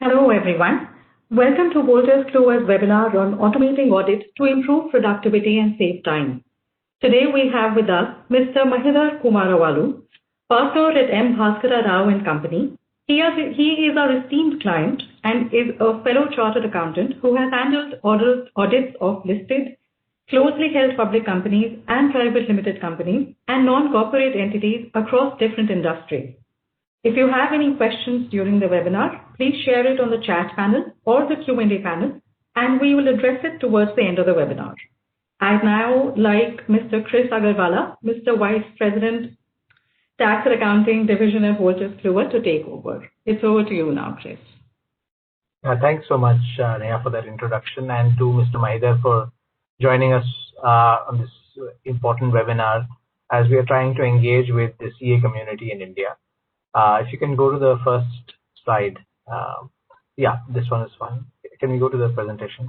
Hello everyone. Welcome to Wolters Kluwer's webinar on automating audits to improve productivity and save time. Today we have with us Mr. Mahidhar Kumaravalu, partner at M. Bhaskara Rao and Company. He is our esteemed client and is a fellow chartered accountant who has handled audits of listed, closely held public companies and private limited companies and non-corporate entities across different industries. If you have any questions during the webinar, please share it on the chat panel or the Q&A panel, and we will address it towards the end of the webinar. I'd now like Mr. Chris Agarwala, Mr. Vice President, Tax and Accounting Division at Wolters Kluwer, to take over. It's over to you now, Chris. Thanks so much, Neha, for that introduction, and to Mr. Mahidhar for joining us on this important webinar as we are trying to engage with the CA community in India. If you can go to the first slide. Yeah, this one is fine. Can we go to the presentation?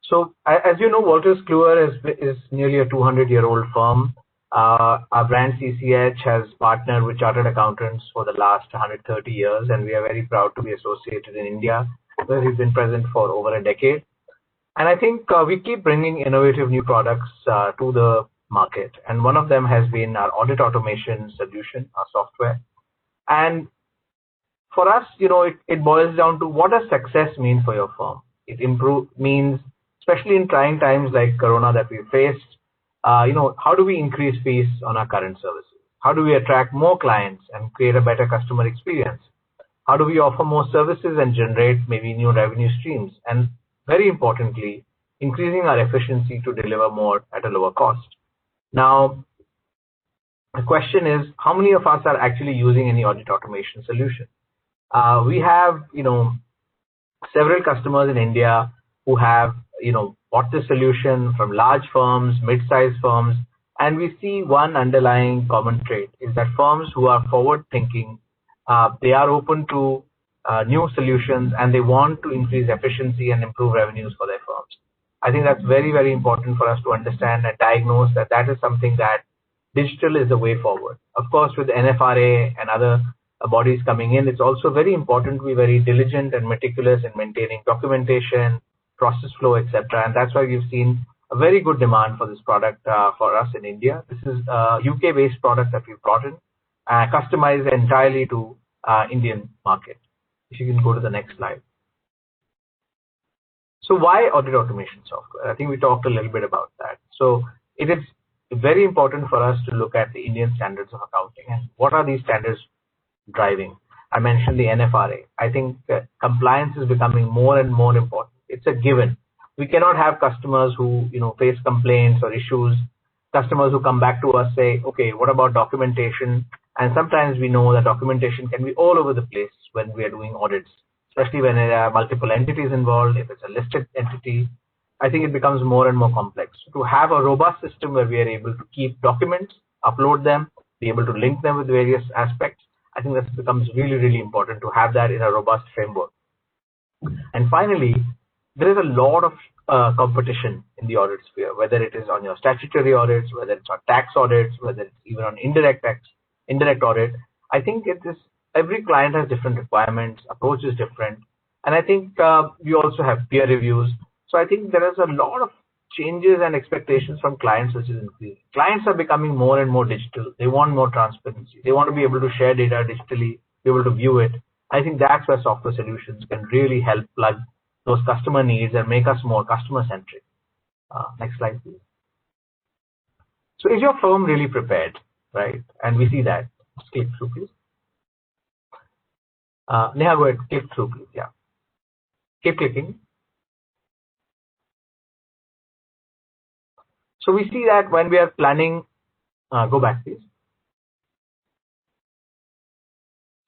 So, as you know, Wolters Kluwer is nearly a 200-year-old firm. Our brand CCH has partnered with chartered accountants for the last 130 years, and we are very proud to be associated in India, where we've been present for over a decade. And I think we keep bringing innovative new products to the market, and one of them has been our audit automation solution, our software. And for us, it boils down to what does success mean for your firm? It means, especially in trying times like Corona that we faced, how do we increase fees on our current services? How do we attract more clients and create a better customer experience? How do we offer more services and generate maybe new revenue streams? And very importantly, increasing our efficiency to deliver more at a lower cost. Now, the question is, how many of us are actually using any audit automation solution? We have, several customers in India who have, bought the solution from large firms, mid-sized firms, and we see one underlying common trait is that firms who are forward-thinking, they are open to new solutions and they want to increase efficiency and improve revenues for their firms. I think that's very, very important for us to understand and diagnose that is something that digital is the way forward. Of course, with NFRA and other bodies coming in, it's also very important to be very diligent and meticulous in maintaining documentation, process flow, etc. And that's why we've seen a very good demand for this product for us in India. This is a UK-based product that we've brought in, customized entirely to Indian market. If you can go to the next slide. So why audit automation software? I think we talked a little bit about that. So it is very important for us to look at the Indian standards of accounting and what are these standards driving. I mentioned the NFRA. I think compliance is becoming more and more important. It's a given. We cannot have customers who face complaints or issues. Customers who come back to us say, okay, what about documentation? And sometimes we know that documentation can be all over the place when we are doing audits, especially when there are multiple entities involved. If it's a listed entity, I think it becomes more and more complex. To have a robust system where we are able to keep documents, upload them, be able to link them with various aspects, I think that becomes really, really important to have that in a robust framework. And finally, there is a lot of competition in the audit sphere, whether it is on your statutory audits, whether it's on tax audits, whether it's even on indirect audit. I think every client has different requirements, approach is different. And I think we also have peer reviews. So I think there is a lot of changes and expectations from clients which is increasing. Clients are becoming more and more digital. They want more transparency. They want to be able to share data digitally, be able to view it. I think that's where software solutions can really help plug those customer needs and make us more customer-centric. Next slide, please. So is your firm really prepared, right? And we see that. Click through, please. Neha, go ahead. Click through, please. Yeah. Keep clicking. So we see that when we are planning, go back please.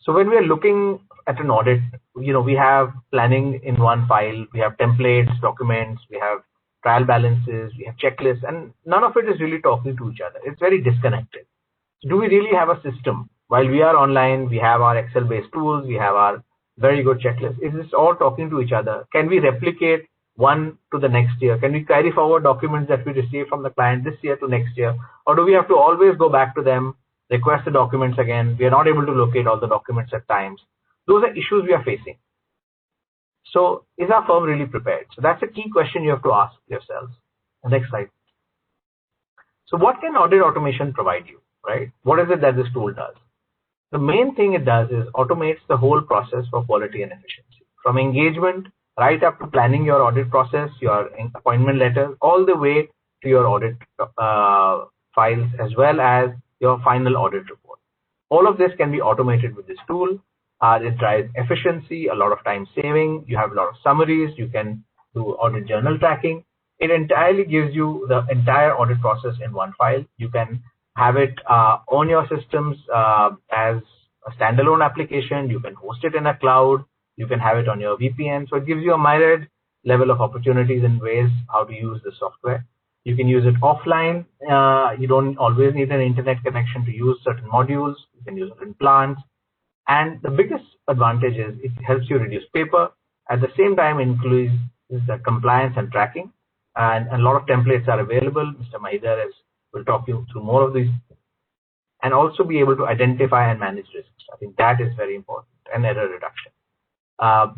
So when we are looking at an audit, we have planning in one file, we have templates, documents, we have trial balances, we have checklists, and none of it is really talking to each other. It's very disconnected. So do we really have a system? While we are online, we have our Excel-based tools, we have our very good checklist. Is this all talking to each other? Can we replicate one to the next year? Can we carry forward documents that we receive from the client this year to next year? Or do we have to always go back to them, request the documents again? We are not able to locate all the documents at times. Those are issues we are facing. So is our firm really prepared? So that's a key question you have to ask yourselves. The next slide. So what can audit automation provide you, right? What is it that this tool does? The main thing it does is automates the whole process for quality and efficiency. From engagement right up to planning your audit process, your appointment letters, all the way to your audit files, as well as your final audit report. All of this can be automated with this tool. It drives efficiency, a lot of time saving. You have a lot of summaries. You can do audit journal tracking. It entirely gives you the entire audit process in one file. You can have it on your systems as a standalone application. You can host it in a cloud. You can have it on your VPN. So it gives you a myriad level of opportunities and ways how to use the software. You can use it offline. You don't always need an internet connection to use certain modules. You can use it in plants. And the biggest advantage is it helps you reduce paper. At the same time, includes the compliance and tracking. And a lot of templates are available. Mr. Mahidar will talk you through more of these. And also be able to identify and manage risks. I think that is very important, and error reduction.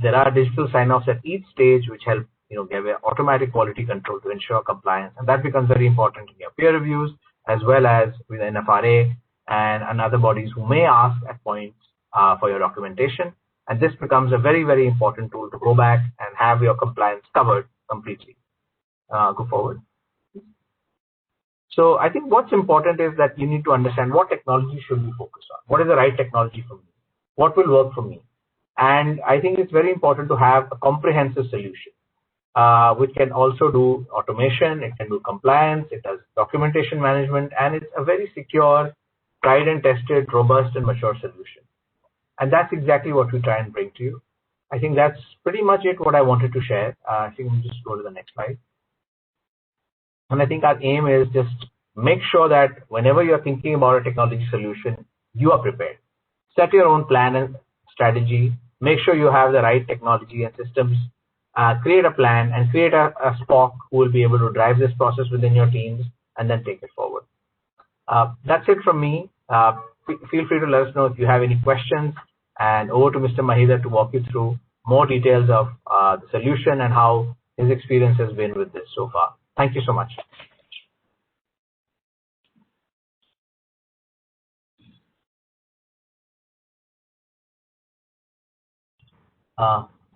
There are digital sign-offs at each stage which help give automatic quality control to ensure compliance. And that becomes very important in your peer reviews, as well as with NFRA and other bodies who may ask at points for your documentation. And this becomes a very, very important tool to go back and have your compliance covered completely. Go forward. So I think what's important is that you need to understand what technology should we focus on. What is the right technology for me? What will work for me? And I think it's very important to have a comprehensive solution, which can also do automation, it can do compliance, it does documentation management, and it's a very secure, tried and tested, robust and mature solution. And that's exactly what we try and bring to you. I think that's pretty much it what I wanted to share. I think we'll just go to the next slide. And I think our aim is just make sure that whenever you're thinking about a technology solution, you are prepared. Set your own plan and strategy. Make sure you have the right technology and systems. Create a plan and create a SPOC who will be able to drive this process within your teams and then take it forward. That's it from me. Feel free to let us know if you have any questions, and over to Mr. Mahidar to walk you through more details of the solution and how his experience has been with this so far. Thank you so much.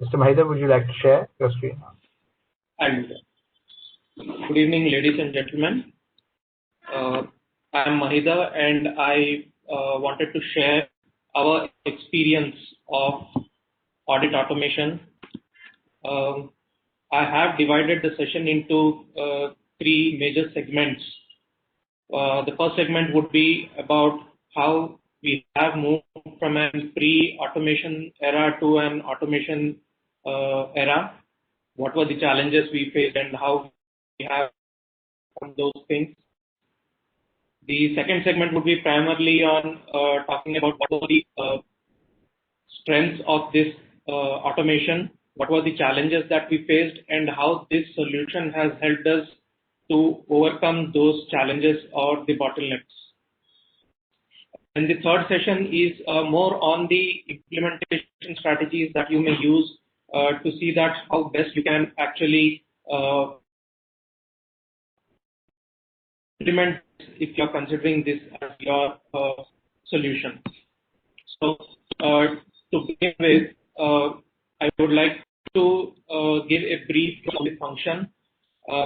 Mr. Mahidar, would you like to share your screen? Good evening, ladies and gentlemen. I am Mahidar, and I wanted to share our experience of audit automation. I have divided the session into 3 major segments. The first segment would be about how we have moved from a pre-automation era to an automation era. What were the challenges we faced and how we have done those things. The second segment would be primarily on talking about what were the strengths of this automation, what were the challenges that we faced, and how this solution has helped us to overcome those challenges or the bottlenecks. And the third session is more on the implementation strategies that you may use to see that how best you can actually implement if you're considering this as your solution. So to begin with, I would like to give a brief of the function.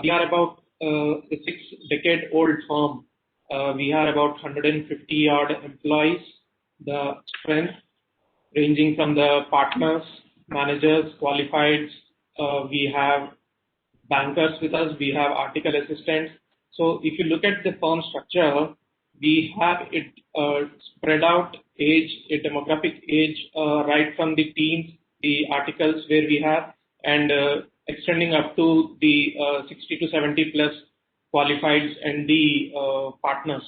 We are about a 6-decade-old firm. We are about 150 odd employees. The strength ranging from the partners, managers, qualifieds. We have bankers with us. We have article assistants. So if you look at the firm structure, we have it spread out age, a demographic age, right from the teens, the articles where we have, and extending up to the 60 to 70 plus qualifieds and the partners.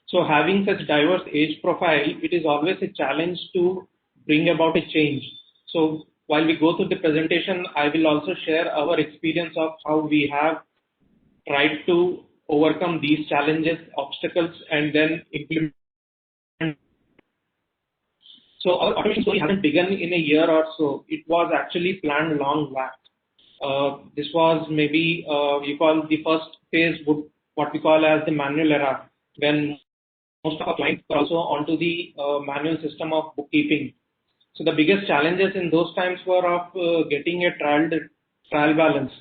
So having such diverse age profile, it is always a challenge to bring about a change. So while we go through the presentation, I will also share our experience of how we have tried to overcome these challenges, obstacles, and then implement. So our automation story hasn't begun in a year or so. It was actually planned long back. This was maybe we call the first phase what we call as the manual era, when most of our clients were also onto the manual system of bookkeeping. So the biggest challenges in those times were of getting a trial balance.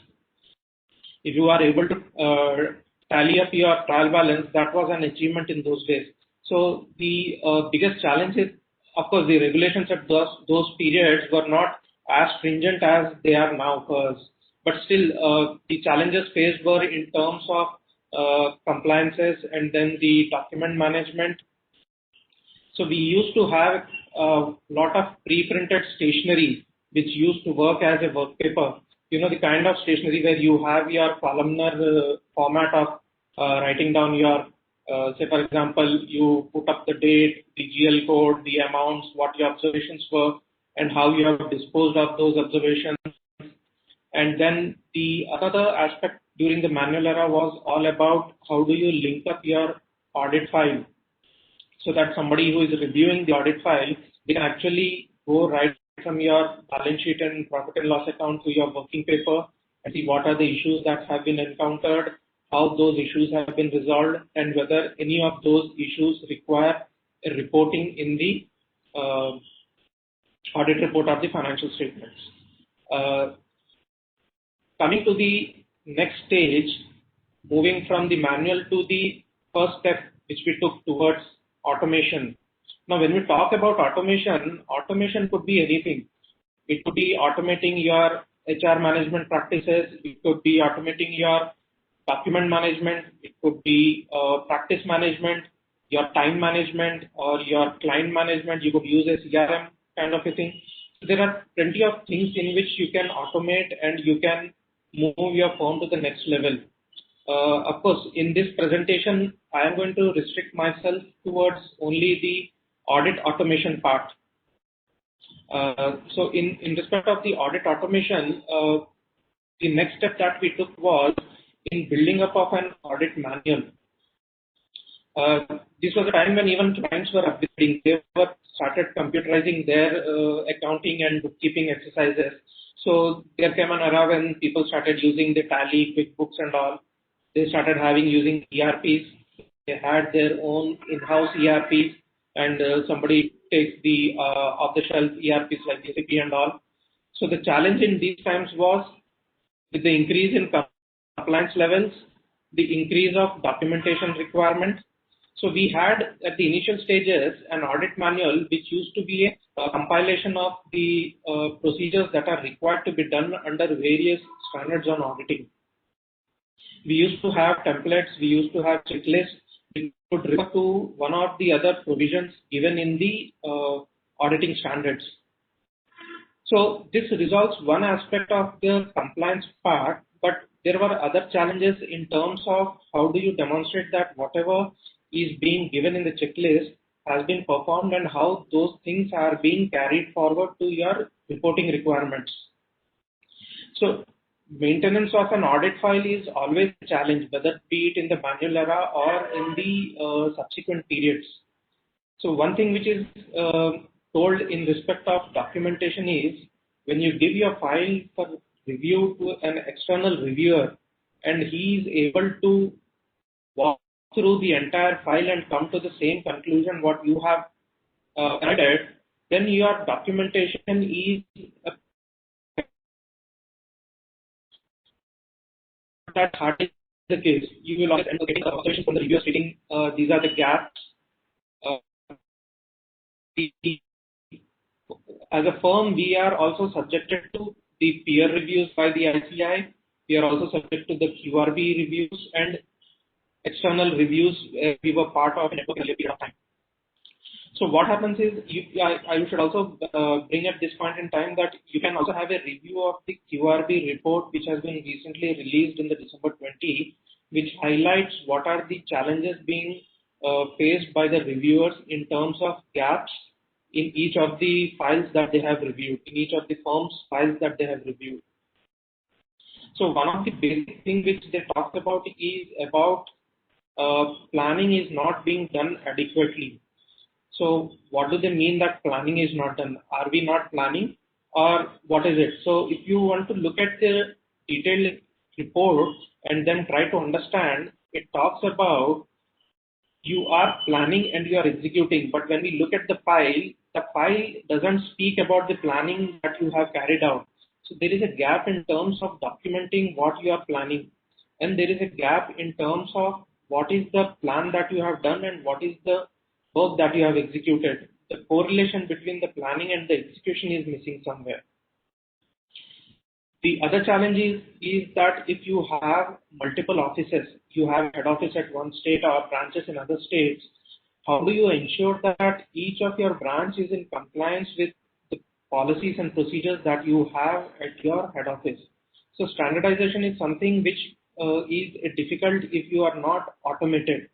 If you are able to tally up your trial balance, that was an achievement in those days. So the biggest challenge is, of course, the regulations at those periods were not as stringent as they are now, but still the challenges faced were in terms of compliances and then the document management. So we used to have a lot of pre-printed stationery which used to work as a work paper. You know, the kind of stationery where you have your columnar format of writing down your, say for example, you put up the date, the GL code, the amounts, what your observations were, and how you have disposed of those observations. And then the other aspect during the manual era was all about how do you link up your audit file, so that somebody who is reviewing the audit file, they can actually go right from your balance sheet and profit and loss account to your working paper and see what are the issues that have been encountered, how those issues have been resolved, and whether any of those issues require a reporting in the audit report of the financial statements. Coming to the next stage, moving from the manual to the first step which we took towards automation. Now, when we talk about automation, automation could be anything. It could be automating your HR management practices. It could be automating your document management. It could be practice management, your time management, or your client management. You could use a CRM kind of a thing. There are plenty of things in which you can automate and you can move your firm to the next level. Of course, in this presentation, I am going to restrict myself towards only the audit automation part. So in respect of the audit automation, the next step that we took was in building up of an audit manual. This was a time when even clients were upgrading. They were started computerizing their accounting and bookkeeping exercises. So there came an era when people started using the Tally, QuickBooks and all. They started using ERPs. They had their own in-house ERPs, and somebody takes the off-the-shelf ERPs like SAP and all. So the challenge in these times was with the increase in compliance levels, the increase of documentation requirement. So we had at the initial stages an audit manual which used to be a compilation of the procedures that are required to be done under various standards on auditing. We used to have templates, we used to have checklists, we could refer to one or the other provisions given in the auditing standards. So this resolves one aspect of the compliance part, but there were other challenges in terms of how do you demonstrate that whatever is being given in the checklist has been performed and how those things are being carried forward to your reporting requirements. So maintenance of an audit file is always a challenge, whether be it in the manual era or in the subsequent periods. So one thing which is told in respect of documentation is when you give your file for review to an external reviewer and he is able to walk through the entire file and come to the same conclusion what you have added, then your documentation is that's hardly the case. You will always end up getting observations from the reviewer stating these are the gaps. As a firm, we are also subjected to the peer reviews by the ICI. We are also subject to the QRB reviews and external reviews. We were part of a network in a period of time. So what happens is, I should also bring at this point in time that you can also have a review of the QRB report which has been recently released in the December 20, which highlights what are the challenges being faced by the reviewers in terms of gaps in each of the files that they have reviewed, in each of the firm's files that they have reviewed. So one of the basic things which they talked about is about planning is not being done adequately. So what do they mean that planning is not done? Are we not planning, or what is it? So if you want to look at the detailed report and then try to understand, it talks about you are planning and you are executing, but when we look at the file doesn't speak about the planning that you have carried out. So there is a gap in terms of documenting what you are planning, and there is a gap in terms of what is the plan that you have done and what is the work that you have executed. The correlation between the planning and the execution is missing somewhere. The other challenge is that if you have multiple offices, you have head office at one state or branches in other states, how do you ensure that each of your branch is in compliance with the policies and procedures that you have at your head office? So standardization is something which is difficult if you are not automated.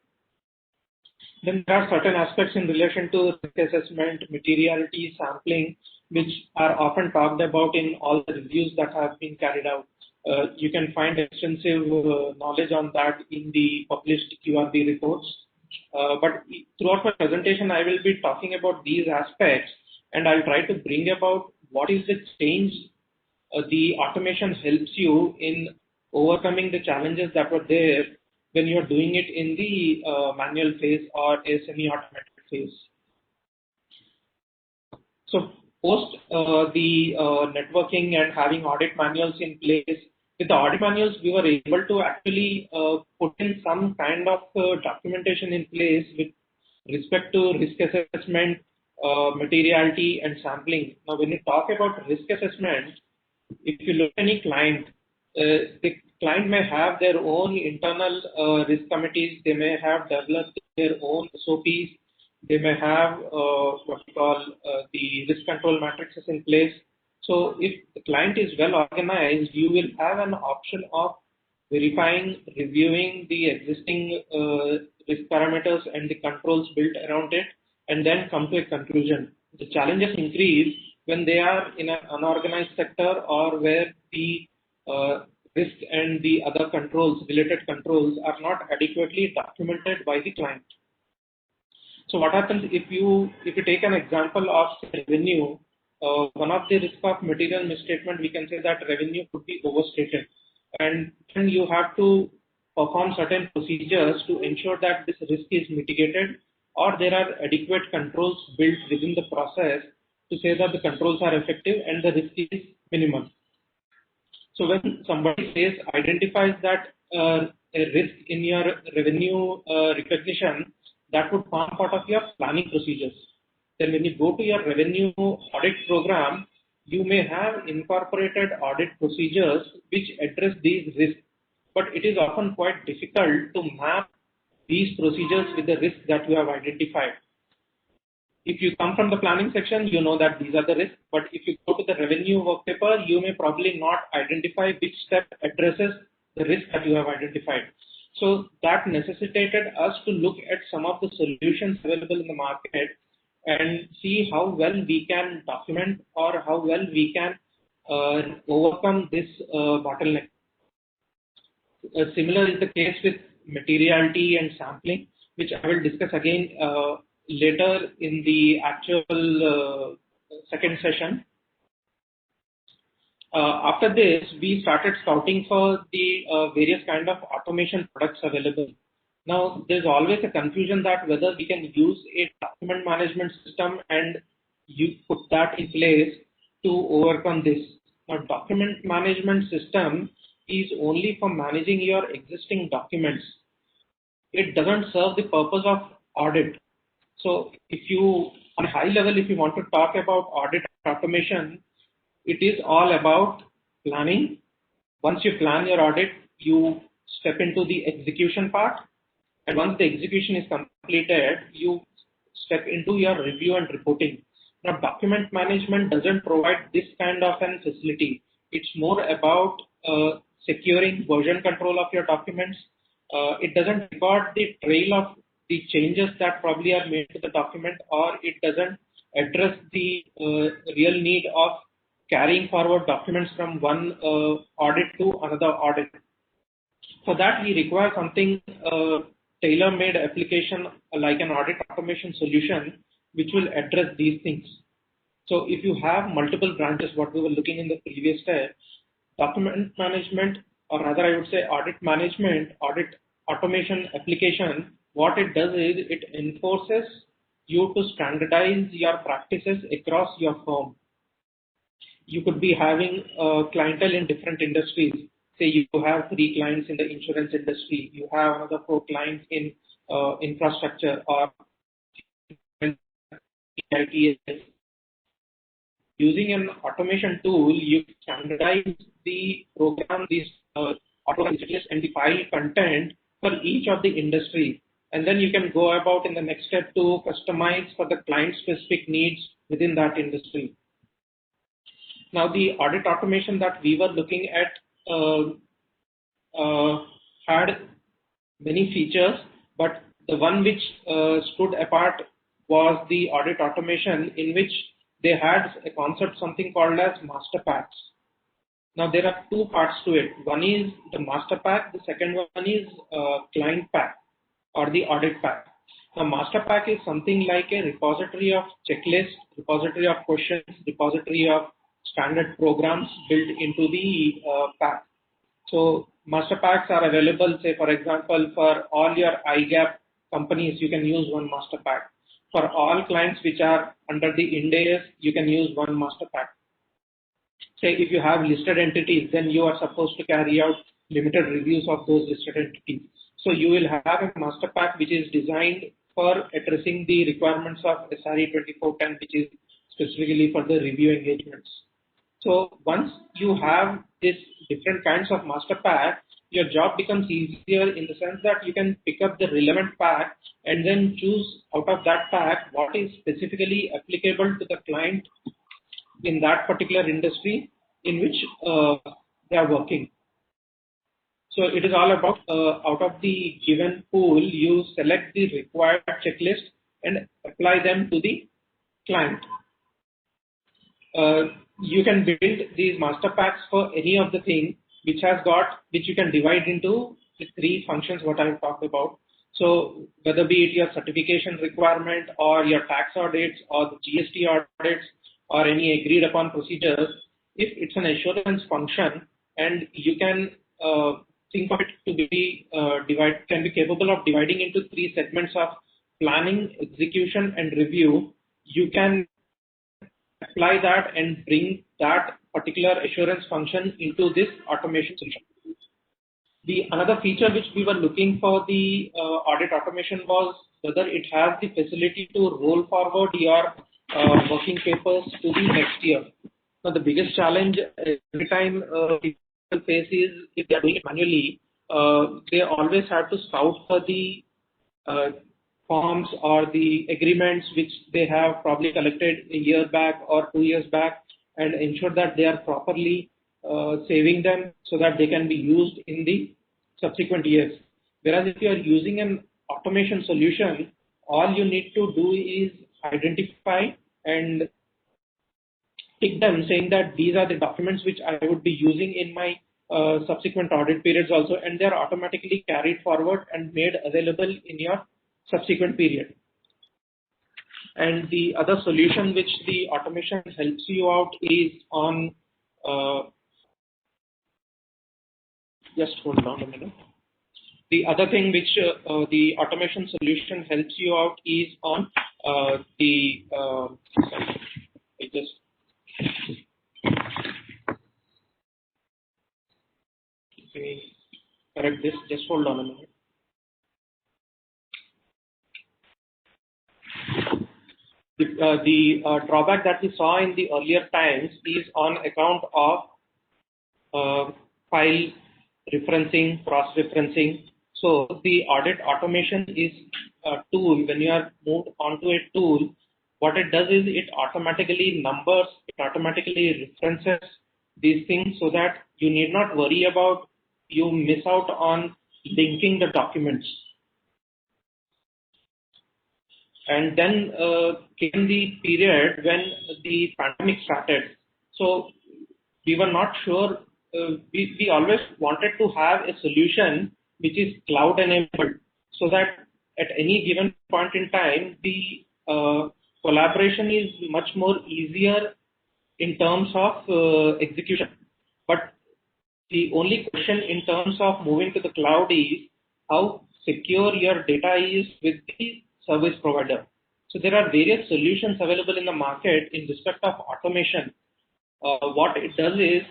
Then there are certain aspects in relation to risk assessment, materiality, sampling, which are often talked about in all the reviews that have been carried out. You can find extensive knowledge on that in the published QRB reports. But throughout my presentation, I will be talking about these aspects, and I'll try to bring about what is the change the automation helps you in overcoming the challenges that were there when you're doing it in the manual phase or a semi-automated phase. So post the networking and having audit manuals in place, with the audit manuals, we were able to actually put in some kind of documentation in place with respect to risk assessment, materiality, and sampling. Now, when you talk about risk assessment, if you look at any client, the client may have their own internal risk committees. They may have developed their own SOPs. They may have what we call the risk control matrices in place. So if the client is well organized, you will have an option of verifying, reviewing the existing risk parameters and the controls built around it, and then come to a conclusion. The challenges increase when they are in an unorganized sector or where the risk and the other controls, related controls, are not adequately documented by the client. So what happens if you take an example of revenue, one of the risk of material misstatement, we can say that revenue could be overstated, and then you have to perform certain procedures to ensure that this risk is mitigated, or there are adequate controls built within the process to say that the controls are effective and the risk is minimal. So when somebody identifies that a risk in your revenue recognition, that would form part of your planning procedures. Then when you go to your revenue audit program, you may have incorporated audit procedures which address these risks, but it is often quite difficult to map these procedures with the risks that you have identified. If you come from the planning section, you know that these are the risks, but if you go to the revenue work paper, you may probably not identify which step addresses the risk that you have identified. So that necessitated us to look at some of the solutions available in the market and see how well we can document or how well we can overcome this bottleneck. Similar is the case with materiality and sampling, which I will discuss again later in the actual second session. After this, we started scouting for the various kind of automation products available. Now, there's always a confusion that whether we can use a document management system and you put that in place to overcome this. Now, document management system is only for managing your existing documents. It doesn't serve the purpose of audit. So if you, on a high level, if you want to talk about audit automation, it is all about planning. Once you plan your audit, you step into the execution part. And once the execution is completed, you step into your review and reporting. Now, document management doesn't provide this kind of an facility. It's more about securing version control of your documents. It doesn't record the trail of the changes that probably are made to the document, or it doesn't address the real need of carrying forward documents from one audit to another audit. For that, we require something tailor-made application like an audit automation solution, which will address these things. So if you have multiple branches, what we were looking in the previous step, document management, or rather I would say audit management, audit automation application, what it does is it enforces you to standardize your practices across your firm. You could be having a clientele in different industries. Say you have 3 clients in the insurance industry, you have another 4 clients in infrastructure or IT. Using an automation tool, you standardize the program, these automation and the file content for each of the industry. And then you can go about in the next step to customize for the client specific needs within that industry. Now the audit automation that we were looking at had many features, but the one which stood apart was the audit automation, in which they had a concept something called as master packs. Now there are 2 parts to it. One is the master pack, the second one is client pack or the audit pack. Now master pack is something like a repository of checklists, repository of questions, repository of standard programs built into the pack. So master packs are available, say for example, for all your IGAP companies, you can use one master pack. For all clients which are under the Ind AS, you can use one master pack. Say if you have listed entities, then you are supposed to carry out limited reviews of those listed entities. So you will have a master pack which is designed for addressing the requirements of SRE 2410, which is specifically for the review engagements. So once you have these different kinds of master pack, your job becomes easier in the sense that you can pick up the relevant pack and then choose out of that pack what is specifically applicable to the client in that particular industry in which they are working. So it is all about out of the given pool, you select the required checklist and apply them to the client. You can build these master packs for any of the things which you can divide into the 3 functions what I talked about. So whether be it your certification requirement or your tax audits or the GST audits or any agreed upon procedures, if it's an assurance function and you can think of it to be can be capable of dividing into 3 segments of planning, execution and review, you can apply that and bring that particular assurance function into this automation solution. The another feature which we were looking for the audit automation was whether it has the facility to roll forward your working papers to the next year. Now the biggest challenge every time people face is if they are doing it manually, they always have to scout for the forms or the agreements which they have probably collected a year back or 2 years back and ensure that they are properly saving them so that they can be used in the subsequent years. Whereas if you are using an automation solution, all you need to do is identify and tick them saying that these are the documents which I would be using in my subsequent audit periods also, and they are automatically carried forward and made available in your subsequent period. And the other solution which the automation helps you out is on just hold on a minute. The other thing which the automation solution helps you out is on let me correct this, just hold on a minute. The drawback that we saw in the earlier times is on account of file referencing, cross-referencing. So the audit automation is a tool. When you are moved onto a tool, what it does is it automatically numbers, it automatically references these things so that you need not worry about you miss out on linking the documents. And then came the period when the pandemic started. So we were not sure. We always wanted to have a solution which is cloud enabled so that at any given point in time, the collaboration is much more easier in terms of execution. But the only question in terms of moving to the cloud is how secure your data is with the service provider. So there are various solutions available in the market in respect of automation. What it does is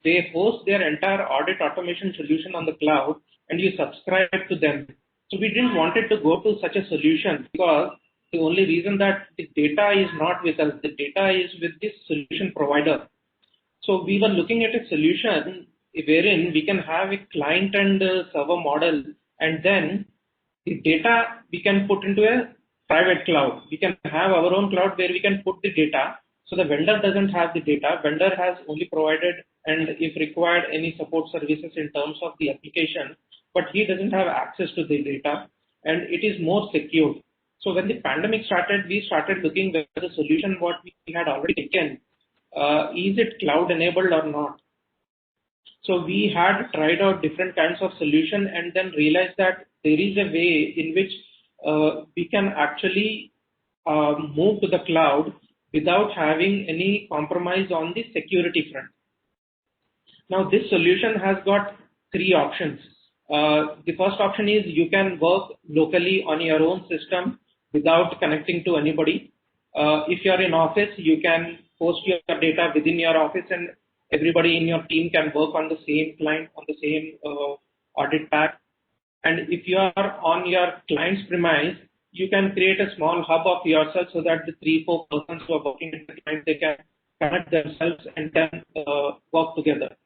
they host their entire audit automation solution on the cloud and you subscribe to them. So we didn't want it to go to such a solution because the only reason that the data is not with us, the data is with this solution provider. So we were looking at a solution wherein we can have a client and server model, and then the data we can put into a private cloud. We can have our own cloud where we can put the data. So the vendor doesn't have the data. Vendor has only provided, and if required, any support services in terms of the application, but he doesn't have access to the data, and it is more secure. So when the pandemic started, we started looking at the solution what we had already taken. Is it cloud enabled or not? So we had tried out different kinds of solution and then realized that there is a way in which we can actually move to the cloud without having any compromise on the security front. Now this solution has got three options. The first option is you can work locally on your own system without connecting to anybody. If you are in office, you can host your data within your office and everybody in your team can work on the same client, on the same audit pack. And if you are on your client's premise, you can create a small hub of yourself so that the 3-4 persons who are working with the client, they can connect themselves and then work together.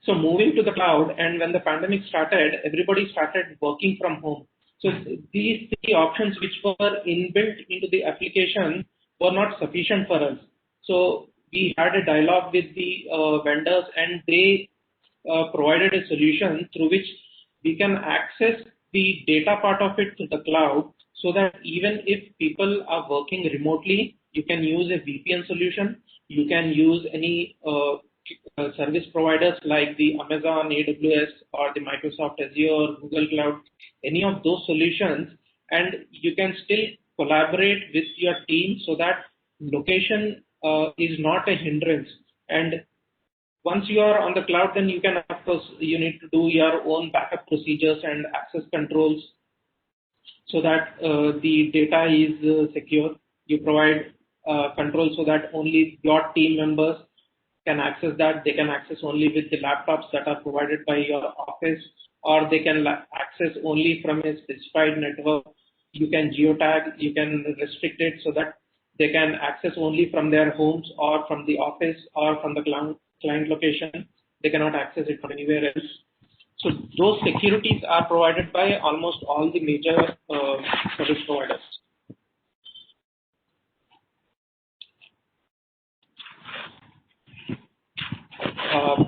So moving to the cloud, and when the pandemic started, everybody started working from home. So these three options which were inbuilt into the application were not sufficient for us. So we had a dialogue with the vendors, and they provided a solution through which we can access the data part of it to the cloud, so that even if people are working remotely, you can use a VPN solution. You can use any service providers like the Amazon, AWS, or the Microsoft Azure, Google Cloud, any of those solutions, and you can still collaborate with your team so that location is not a hindrance. And once you are on the cloud, then you can, of course, you need to do your own backup procedures and access controls so that the data is secure. You provide control so that only your team members can access that. They can access only with the laptops that are provided by your office, or they can access only from a specified network. You can geotag, you can restrict it so that they can access only from their homes or from the office or from the client location. They cannot access it from anywhere else. So those securities are provided by almost all the major service providers.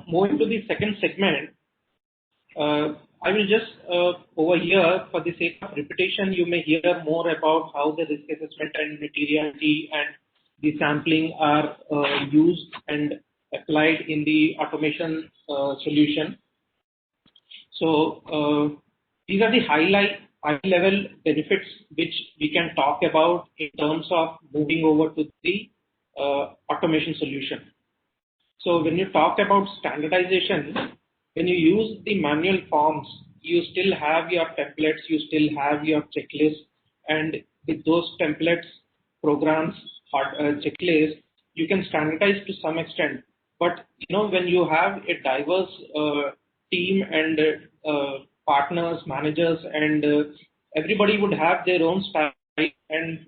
Moving to the second segment, I will just over here, for the sake of repetition, you may hear more about how the risk assessment and materiality and the sampling are used and applied in the automation solution. So these are the high-level benefits which we can talk about in terms of moving over to the automation solution. So when you talk about standardization, when you use the manual forms, you still have your templates, you still have your checklist, and with those templates, programs, or checklists, you can standardize to some extent. But when you have a diverse team and partners, managers, and everybody would have their own style and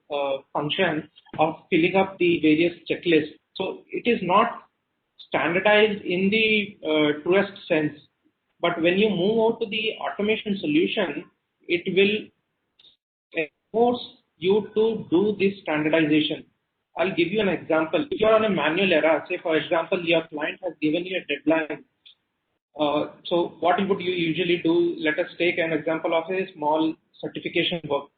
function of filling up the various checklists. So it is not standardized in the truest sense. But when you move over to the automation solution, it will force you to do this standardization. I'll give you an example. If you're on a manual era, say for example, your client has given you a deadline. So what would you usually do? Let us take an example of a small certification work.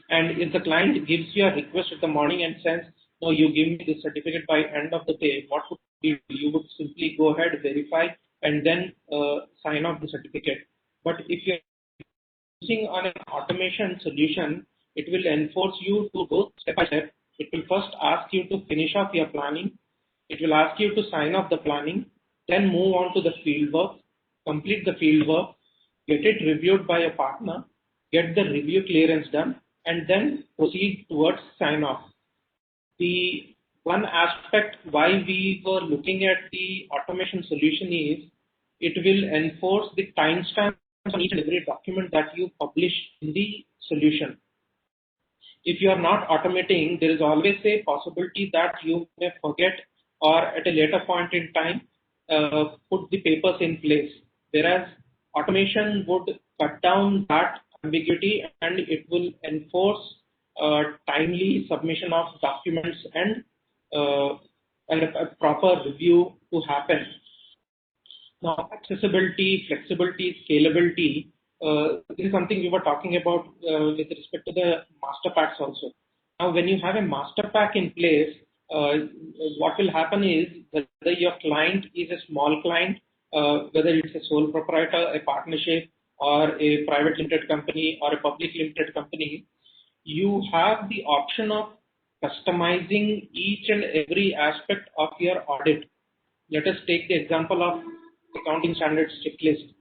And if the client gives you a request in the morning and says, no, you give me the certificate by end of the day, what would you do? You would simply go ahead, verify, and then sign off the certificate. But if you're using on an automation solution, It will enforce you to go step by step. It will first ask you to finish off your planning. It will ask you to sign off the planning, then move on to the field work, complete the field work, get it reviewed by a partner, get the review clearance done, and then proceed towards sign off. The one aspect why we were looking at the automation solution is it will enforce the timestamp on each and every document that you publish in the solution. If you are not automating, there is always a possibility that you may forget or at a later point in time put the papers in place. Whereas automation would cut down that ambiguity and it will enforce timely submission of documents and a proper review to happen. Now, accessibility, flexibility, scalability, this is something we were talking about with respect to the master packs also. Now, when you have a master pack in place, what will happen is whether your client is a small client, whether it's a sole proprietor, a partnership, or a private limited company or a public limited company, you have the option of customizing each and every aspect of your audit. Let us take the example of accounting standards checklist.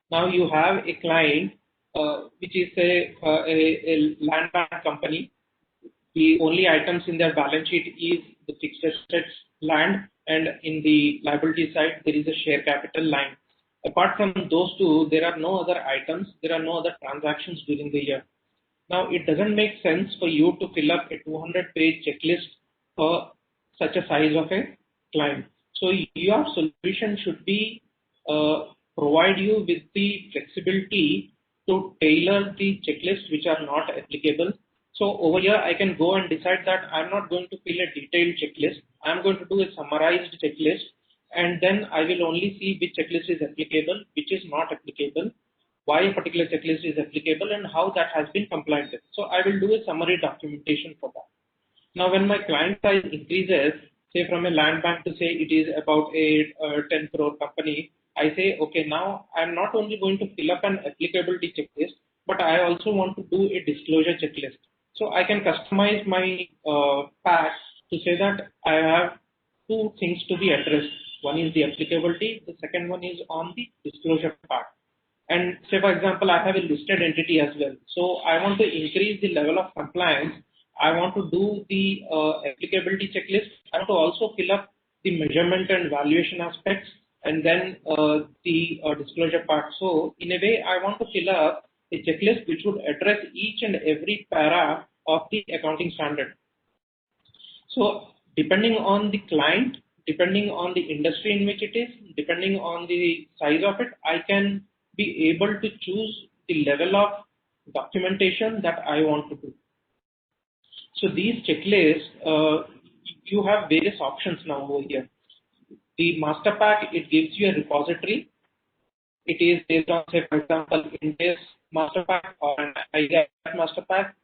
Now you have a client which is a land bank company. The only items in their balance sheet is the fixed assets land, and in the liability side there is a share capital line. Apart from those two, there are no other items, there are no other transactions during the year. Now, it doesn't make sense for you to fill up a 200-page checklist for such a size of a client. So your solution should be provide you with the flexibility to tailor the checklists which are not applicable. So over here, I can go and decide that I'm not going to fill a detailed checklist. I'm going to do a summarized checklist, and then I will only see which checklist is applicable, which is not applicable, why a particular checklist is applicable, and how that has been complied with. So I will do a summary documentation for that. Now, when my client size increases, say from a land bank to say it is about a 10 crore company, I say, okay, now I'm not only going to fill up an applicability checklist, but I also want to do a disclosure checklist. So I can customize my pack to say that I have two things to be addressed. One is the applicability, the second one is on the disclosure part. And say, for example, I have a listed entity as well. So I want to increase the level of compliance. I want to do the applicability checklist. I want to also fill up the measurement and valuation aspects, and then the disclosure part. So in a way, I want to fill up a checklist which would address each and every para of the accounting standard. So depending on the client, depending on the industry in which it is, depending on the size of it, I can be able to choose the level of documentation that I want to do. So these checklists, you have various options now over here. The master pack, it gives you a repository. It is based on, say, for example, Index master pack or an IGAP master pack.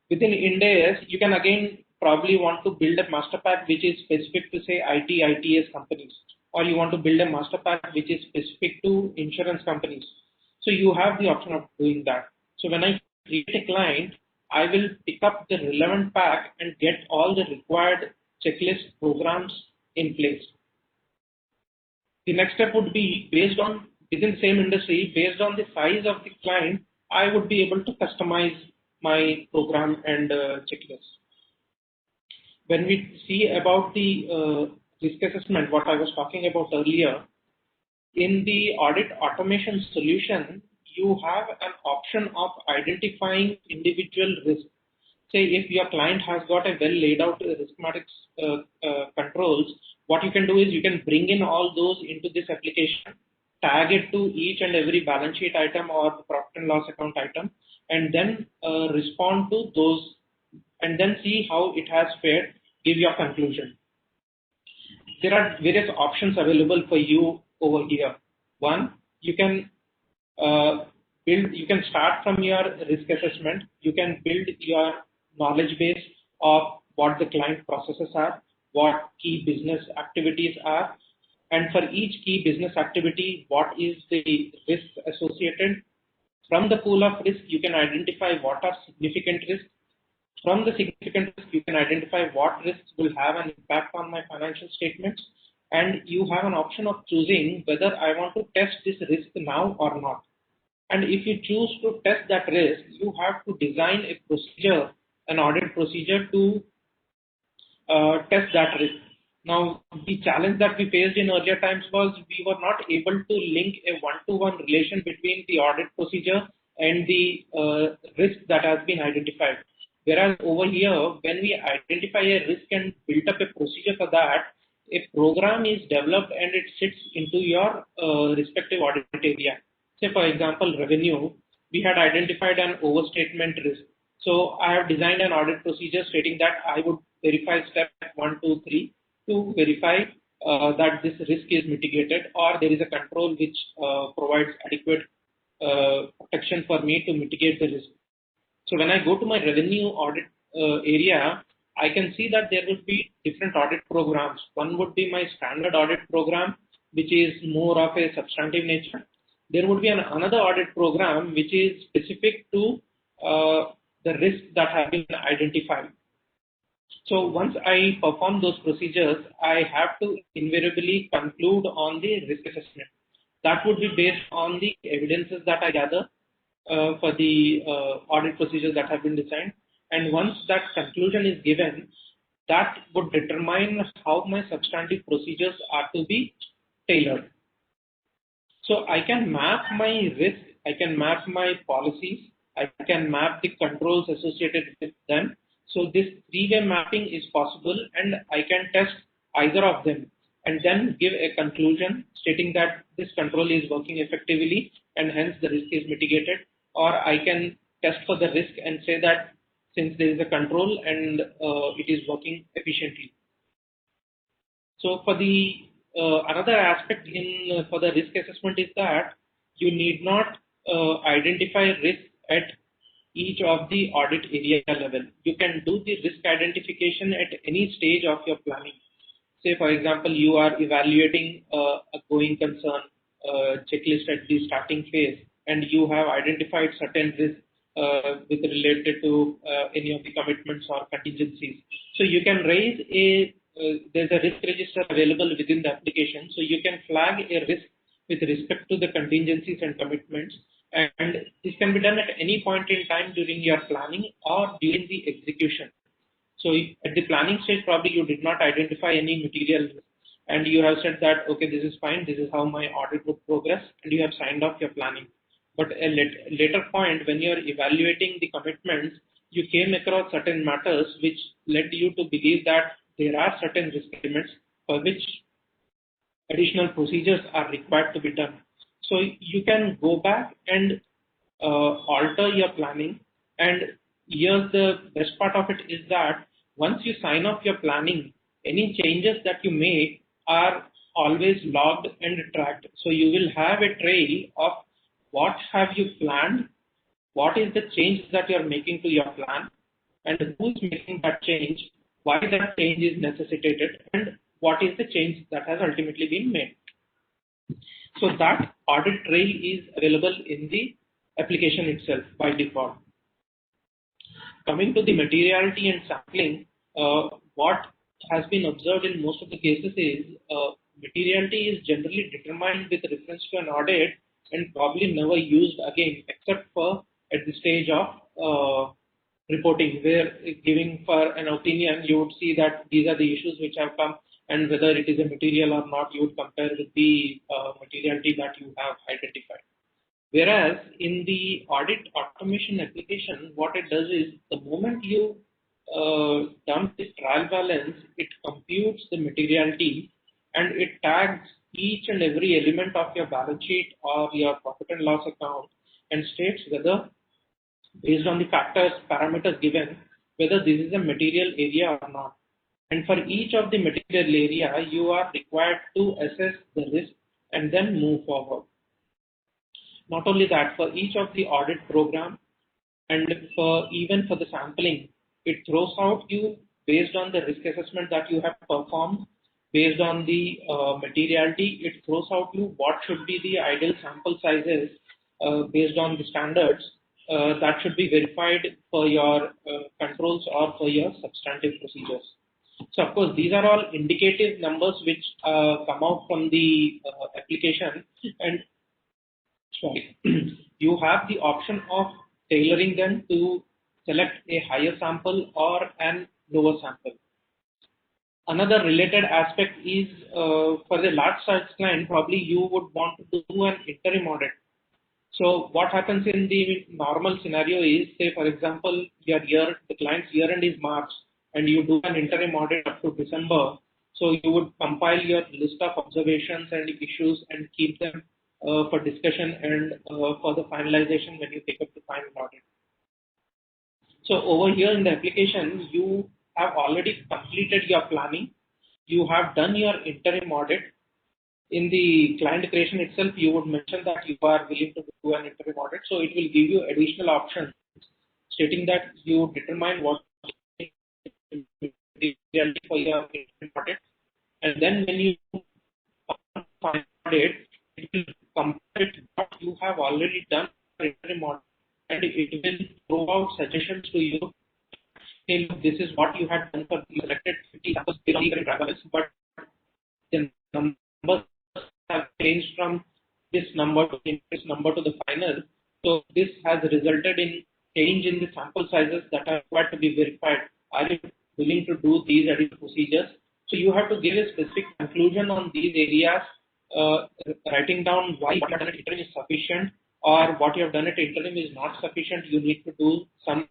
Within Index, you can again probably want to build a master pack which is specific to, say, IT, ITS companies, or you want to build a master pack which is specific to insurance companies. So you have the option of doing that. So when I create a client, I will pick up the relevant pack and get all the required checklist programs in place. The next step would be based on within the same industry, based on the size of the client, I would be able to customize my program and checklist. When we see about the risk assessment, what I was talking about earlier, in the audit automation solution, you have an option of identifying individual risks. Say if your client has got a well laid out risk matrix controls, what you can do is you can bring in all those into this application, tag it to each and every balance sheet item or the profit and loss account item, and then respond to those, and then see how it has fared, give your conclusion. There are various options available for you over here. One, you can you can start from your risk assessment. You can build your knowledge base of what the client processes are, what key business activities are, and for each key business activity, what is the risk associated. From the pool of risk, you can identify what are significant risks, From the significant risk, you can identify what risks will have an impact on my financial statements, and you have an option of choosing whether I want to test this risk now or not. And if you choose to test that risk, you have to design a procedure, an audit procedure to test that risk. Now, the challenge that we faced in earlier times was we were not able to link a one-to-one relation between the audit procedure and the risk that has been identified. Whereas over here, when we identify a risk and build up a procedure for that, a program is developed and it sits into your respective audit area. Say, for example, revenue, we had identified an overstatement risk. So I have designed an audit procedure stating that I would verify step 1, 2, 3 to verify that this risk is mitigated or there is a control which provides adequate protection for me to mitigate the risk. So when I go to my revenue audit area, I can see that there would be different audit programs. One would be my standard audit program, which is more of a substantive nature. There would be another audit program which is specific to the risks that have been identified. So once I perform those procedures, I have to invariably conclude on the risk assessment. That would be based on the evidences that I gather for the audit procedures that have been designed. And once that conclusion is given, that would determine how my substantive procedures are to be tailored. So I can map my risk, I can map my policies, I can map the controls associated with them. So this three-way mapping is possible, and I can test either of them and then give a conclusion stating that this control is working effectively and hence the risk is mitigated, or I can test for the risk and say that since there is a control and it is working efficiently. So for the another aspect for the risk assessment is that you need not identify risk at each of the audit area level. You can do the risk identification at any stage of your planning. Say, for example, you are evaluating a going concern checklist at the starting phase, and you have identified certain risks with related to any of the commitments or contingencies. So you can raise there's a risk register available within the application. So you can flag a risk with respect to the contingencies and commitments. And this can be done at any point in time during your planning or during the execution. So at the planning stage, probably you did not identify any material risk, and you have said that, okay, this is fine, this is how my audit would progress, and you have signed off your planning. But at a later point, when you're evaluating the commitments, you came across certain matters which led you to believe that there are certain risk elements for which additional procedures are required to be done. So you can go back and alter your planning. And here's the best part of it is that once you sign off your planning, any changes that you make are always logged and tracked. So you will have a trail of what have you planned, what is the change that you are making to your plan, and who's making that change, why that change is necessitated, and what is the change that has ultimately been made. So that audit trail is available in the application itself by default. Coming to the materiality and sampling, what has been observed in most of the cases is materiality is generally determined with reference to an audit and probably never used again except for at the stage of reporting, where giving for an opinion you would see that these are the issues which have come, and whether it is a material or not, you would compare with the materiality that you have identified. Whereas in the audit automation application, what it does is the moment you dump this trial balance, it computes the materiality and it tags each and every element of your balance sheet or your profit and loss account and states whether, based on the parameters given, whether this is a material area or not. And for each of the material area, you are required to assess the risk and then move forward. Not only that, for each of the audit program and even for the sampling, it throws out you based on the risk assessment that you have performed, based on the materiality, it throws out you what should be the ideal sample sizes based on the standards, that should be verified for your controls or for your substantive procedures. So of course, these are all indicative numbers which come out from the application, and sorry, you have the option of tailoring them to select a higher sample or an lower sample. Another related aspect is for the large size client, probably you would want to do an interim audit. So what happens in the normal scenario is, say for example, the client's year end is March and you do an interim audit up to December. So you would compile your list of observations and issues and keep them for discussion and for the finalization when you take up the final audit. So over here in the application, you have already completed your planning. You have done your interim audit. In the client creation itself, you would mention that you are willing to do an interim audit. So it will give you additional options stating that you determine what for your interim audit. And then when you find audit, it will compare what you have already done interim audit, and it will throw out suggestions to you. Hey, look, this is what you had done for the selected 50 samples, but the numbers have changed from this number to this number to the final. So this has resulted in change in the sample sizes that are required to be verified. Are you willing to do these additional procedures? So you have to give a specific conclusion on these areas, writing down why what you have done at interim is sufficient or what you have done at interim is not sufficient. You need to do some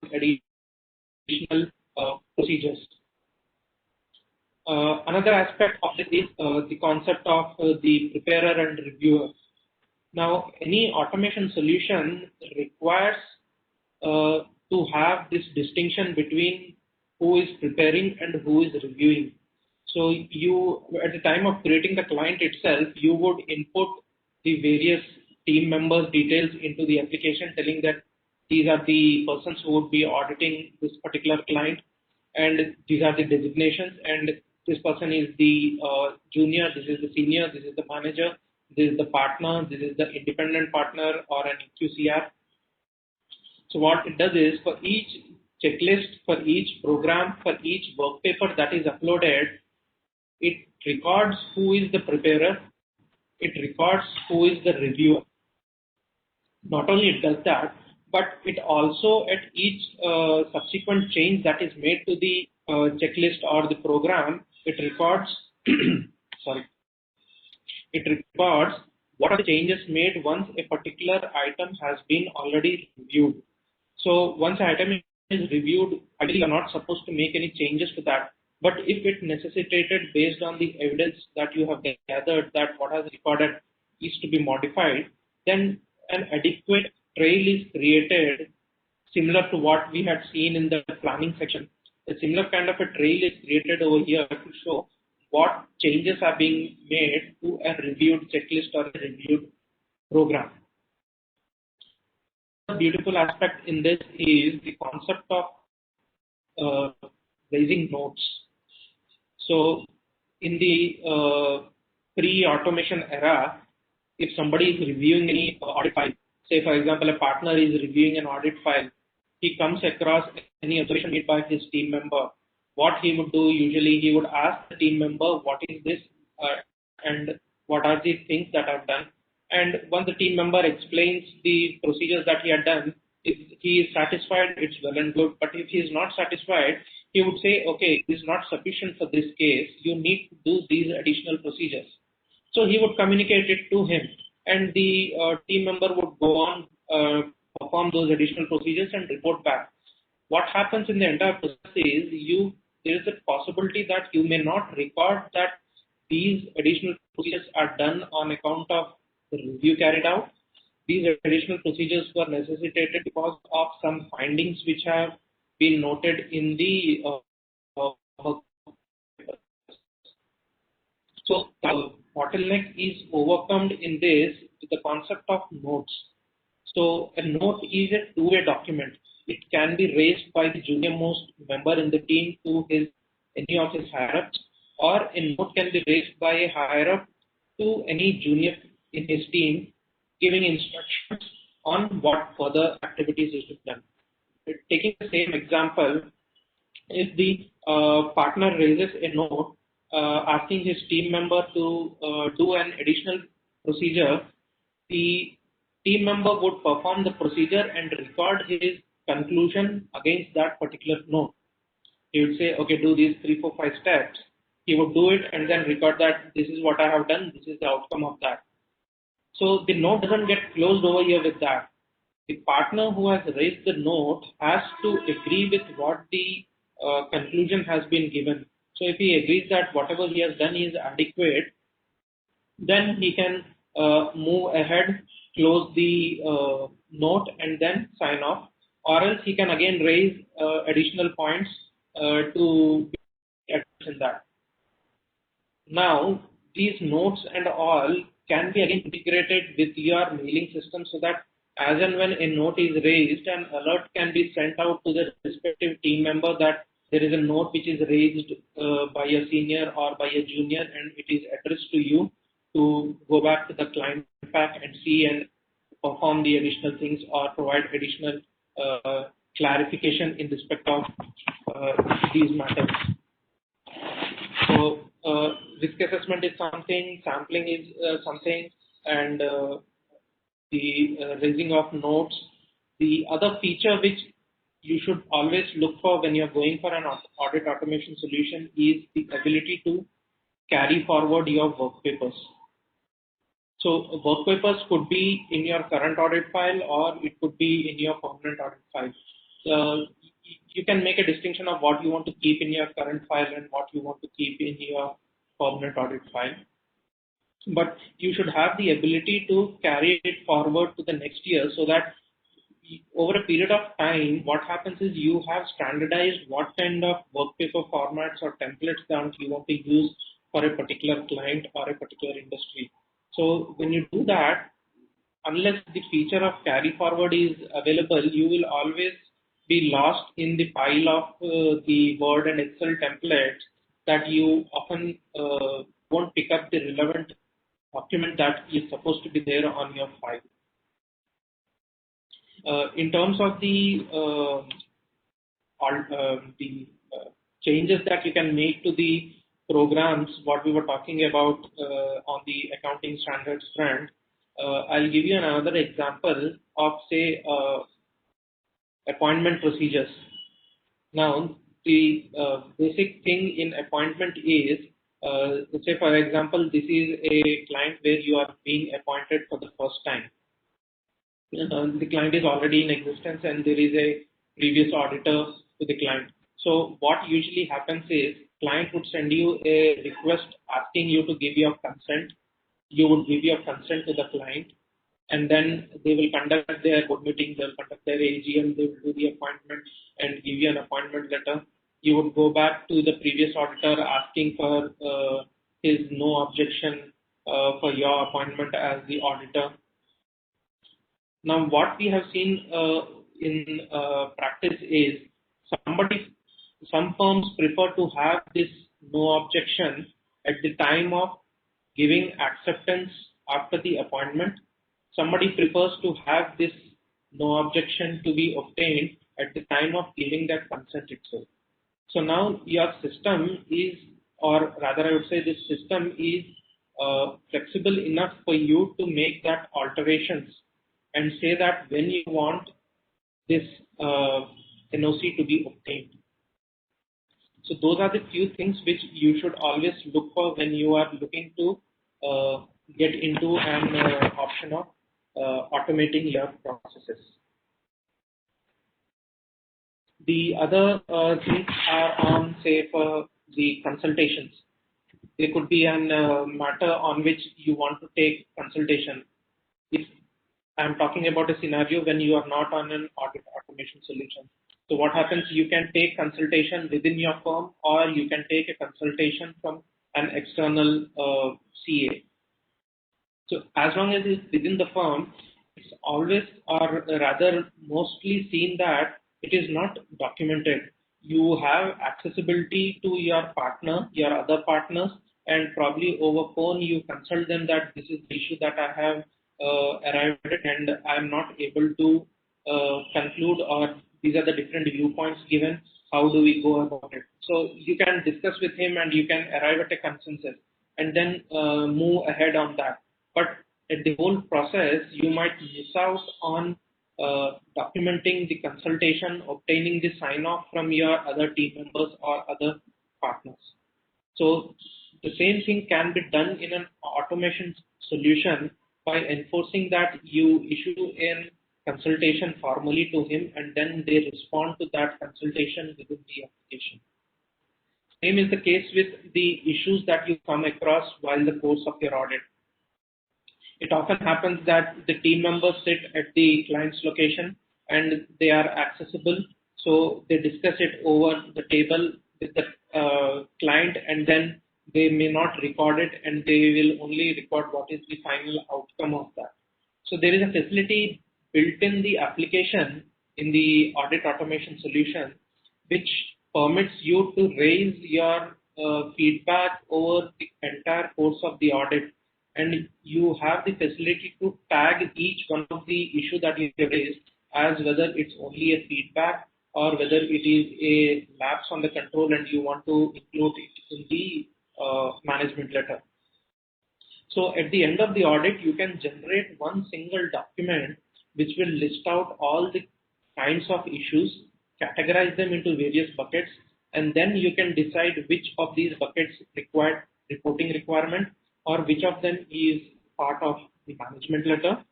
additional procedures. Another aspect of this is the concept of the preparer and reviewer. Now, any automation solution requires to have this distinction between who is preparing and who is reviewing. So you, at the time of creating the client itself, you would input the various team members' details into the application, telling that these are the persons who would be auditing this particular client, and these are the designations, and this person is the junior, this is the senior, this is the manager, this is the partner, this is the independent partner or an QCR. So what it does is, for each checklist, for each program, for each work paper that is uploaded, it records who is the preparer, it records who is the reviewer. Not only it does that, but it also at each subsequent change that is made to the checklist or the program, it records it records what are the changes made once a particular item has been already reviewed. So once an item is reviewed, ideally you are not supposed to make any changes to that. But if it necessitated based on the evidence that you have gathered that what has recorded is to be modified, then an adequate trail is created similar to what we had seen in the planning section. A similar kind of a trail is created over here to show what changes are being made to a reviewed checklist or a reviewed program. The beautiful aspect in this is the concept of raising notes. So in the pre-automation era, if somebody is reviewing any audit file, say for example a partner is reviewing an audit file, he comes across any observation made by his team member, what he would do usually, he would ask the team member what is this and what are the things that I've done. And once the team member explains the procedures that he had done, if he is satisfied, it's well and good. But if he is not satisfied, he would say, okay, this is not sufficient for this case. You need to do these additional procedures. So he would communicate it to him, and the team member would go on perform those additional procedures and report back. What happens in the entire process is there is a possibility that you may not record that these additional procedures are done on account of the review carried out. These additional procedures were necessitated because of some findings which have been noted in the so the bottleneck is overcome in this with the concept of notes. So a note is a two-way document. It can be raised by the junior most member in the team to any of his higher-ups, or a note can be raised by a higher-up to any junior in his team, giving instructions on what further activities is to be done. Taking the same example, if the partner raises a note asking his team member to do an additional procedure, the team member would perform the procedure and record his conclusion against that particular note. He would say, okay, do these 3, 4, 5 steps. He would do it and then record that this is what I have done, this is the outcome of that. So the note doesn't get closed over here with that. The partner who has raised the note has to agree with what the conclusion has been given. So if he agrees that whatever he has done is adequate, then he can move ahead, close the note and then sign off, or else he can again raise additional points to address that. Now, these notes and all can be again integrated with your mailing system so that as and when a note is raised, an alert can be sent out to the respective team member that there is a note which is raised by a senior or by a junior and it is addressed to you to go back to the client pack and see and perform the additional things or provide additional clarification in respect of these matters. So risk assessment is something, sampling is something, and the raising of notes. The other feature which you should always look for when you're going for an audit automation solution is the ability to carry forward your work papers. So work papers could be in your current audit file or it could be in your permanent audit file. You can make a distinction of what you want to keep in your current file and what you want to keep in your permanent audit file. But you should have the ability to carry it forward to the next year so that over a period of time, what happens is you have standardized what kind of work paper formats or templates that you want to use for a particular client or a particular industry. So when you do that, unless the feature of carry forward is available, you will always be lost in the pile of the Word and Excel templates that you often won't pick up the relevant document that is supposed to be there on your file. In terms of the changes that you can make to the programs, what we were talking about on the accounting standards front, I'll give you another example of, say, appointment procedures. Now, the basic thing in appointment is, say for example, this is a client where you are being appointed for the first time. The client is already in existence and there is a previous auditor to the client. So what usually happens is client would send you a request asking you to give your consent. You would give your consent to the client and then they will conduct their board meeting, they will conduct their AGM, they will do the appointment and give you an appointment letter. You would go back to the previous auditor asking for his no objection for your appointment as the auditor. Now, what we have seen in practice is some firms prefer to have this no objection at the time of giving acceptance after the appointment. Somebody prefers to have this no objection to be obtained at the time of giving that consent itself. So now your system is, or rather I would say this system is flexible enough for you to make that alterations and say that when you want this NOC to be obtained. So those are the few things which you should always look for when you are looking to get into an option of automating your processes. The other things are on, say, for the consultations. There could be a matter on which you want to take consultation. If I'm talking about a scenario when you are not on an audit automation solution. So what happens, you can take consultation within your firm or you can take a consultation from an external CA. So as long as it's within the firm, it's always or rather mostly seen that it is not documented. You have accessibility to your partner, your other partners, and probably over phone you consult them that this is the issue that I have arrived at it and I'm not able to conclude, or these are the different viewpoints given, how do we go about it? So you can discuss with him and you can arrive at a consensus and then move ahead on that. But at the whole process, you might miss out on documenting the consultation, obtaining the sign-off from your other team members or other partners. So the same thing can be done in an automation solution by enforcing that you issue a consultation formally to him and then they respond to that consultation within the application. Same is the case with the issues that you come across while the course of your audit. It often happens that the team members sit at the client's location and they are accessible, so they discuss it over the table with the client and then they may not record it and they will only record what is the final outcome of that. So there is a facility built in the application in the audit automation solution which permits you to raise your feedback over the entire course of the audit, and you have the facility to tag each one of the issue that you raised as whether it's only a feedback or whether it is a lapse on the control and you want to include it in the management letter. So at the end of the audit, you can generate one single document which will list out all the kinds of issues, categorize them into various buckets, and then you can decide which of these buckets require reporting requirement, or which of them is part of the management letter,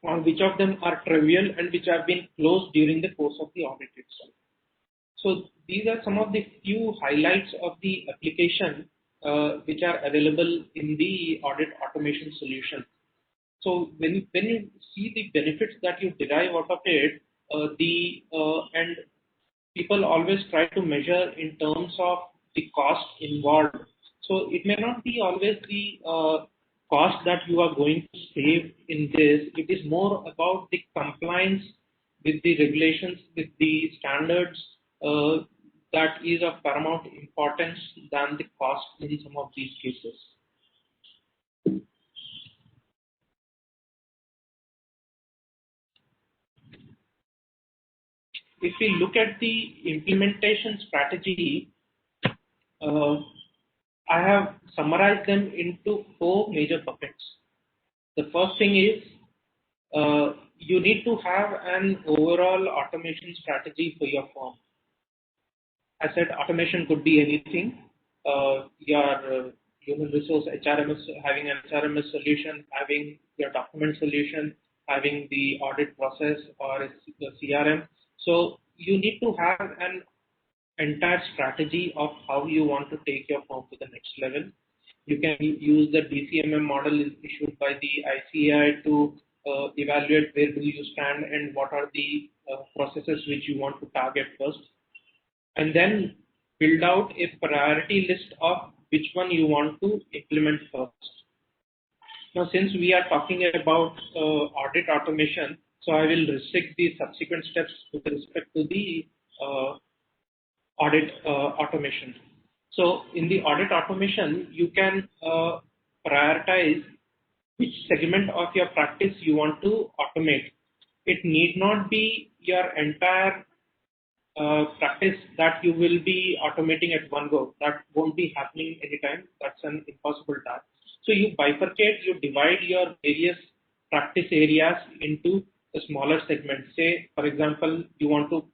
or which of them are trivial and which have been closed during the course of the audit itself. So these are some of the few highlights of the application which are available in the audit automation solution. So when you see the benefits that you derive out of it, and people always try to measure in terms of the cost involved. So it may not be always the cost that you are going to save in this. It is more about the compliance with the regulations, with the standards that is of paramount importance than the cost in some of these cases. If we look at the implementation strategy, I have summarized them into 4 major buckets. The first thing is you need to have an overall automation strategy for your firm. I said automation could be anything. Your human resource HRMS, having an HRMS solution, having your document solution, having the audit process or a CRM. So you need to have an entire strategy of how you want to take your firm to the next level. You can use the DCMM model issued by the ICAI to evaluate where do you stand and what are the processes which you want to target first. And then build out a priority list of which one you want to implement first. Now, since we are talking about audit automation, so I will restrict the subsequent steps with respect to the audit automation. So in the audit automation, you can prioritize which segment of your practice you want to automate. It need not be your entire practice that you will be automating at one go. That won't be happening anytime. That's an impossible task. So you bifurcate, you divide your various practice areas into a smaller segment. Say, for example, you want to